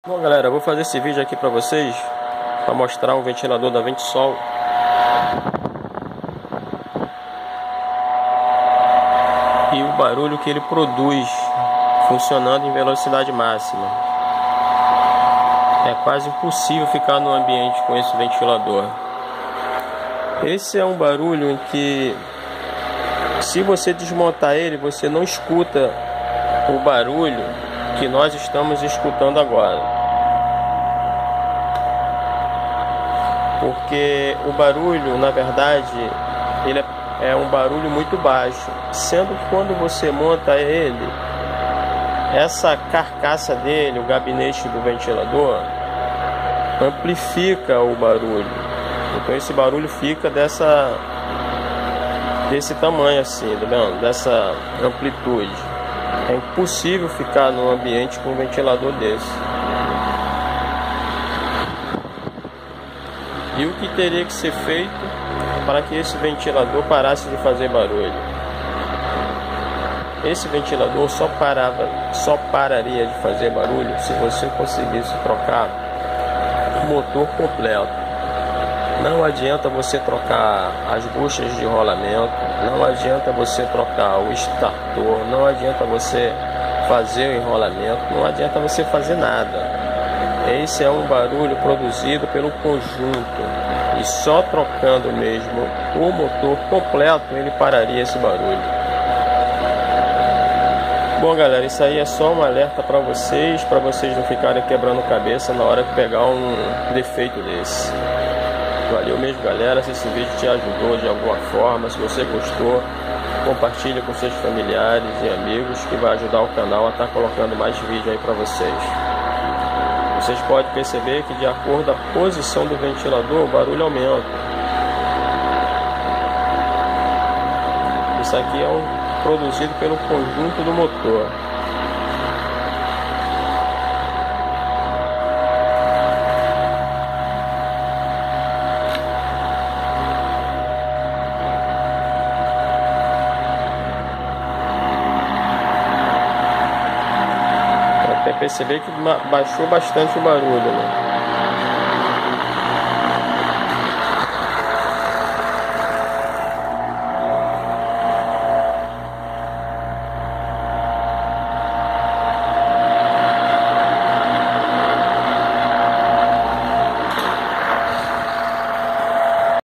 Bom, galera, eu vou fazer esse vídeo aqui para vocês para mostrar um ventilador da Ventisol e o barulho que ele produz funcionando em velocidade máxima. É quase impossível ficar no ambiente com esse ventilador. Esse é um barulho em que, se você desmontar ele, você não escuta o barulho que nós estamos escutando agora. Porque o barulho, na verdade, ele é um barulho muito baixo, sendo que quando você monta ele, essa carcaça dele, o gabinete do ventilador, amplifica o barulho. Então esse barulho fica desse tamanho assim, tá vendo? Dessa amplitude. É impossível ficar num ambiente com um ventilador desse. E o que teria que ser feito para que esse ventilador parasse de fazer barulho? Esse ventilador só pararia de fazer barulho se você conseguisse trocar o motor completo. Não adianta você trocar as buchas de rolamento, não adianta você trocar o estartor, não adianta você fazer o enrolamento, não adianta você fazer nada. Esse é um barulho produzido pelo conjunto, e só trocando mesmo o motor completo ele pararia esse barulho. Bom, galera, isso aí é só um alerta para vocês não ficarem quebrando cabeça na hora que pegar um defeito desse. Valeu mesmo, galera. Se esse vídeo te ajudou de alguma forma, se você gostou, compartilhe com seus familiares e amigos, que vai ajudar o canal a estar colocando mais vídeo aí para vocês. Vocês podem perceber que, de acordo com a posição do ventilador, o barulho aumenta. Isso aqui é produzido pelo conjunto do motor. Perceber que baixou bastante o barulho, né?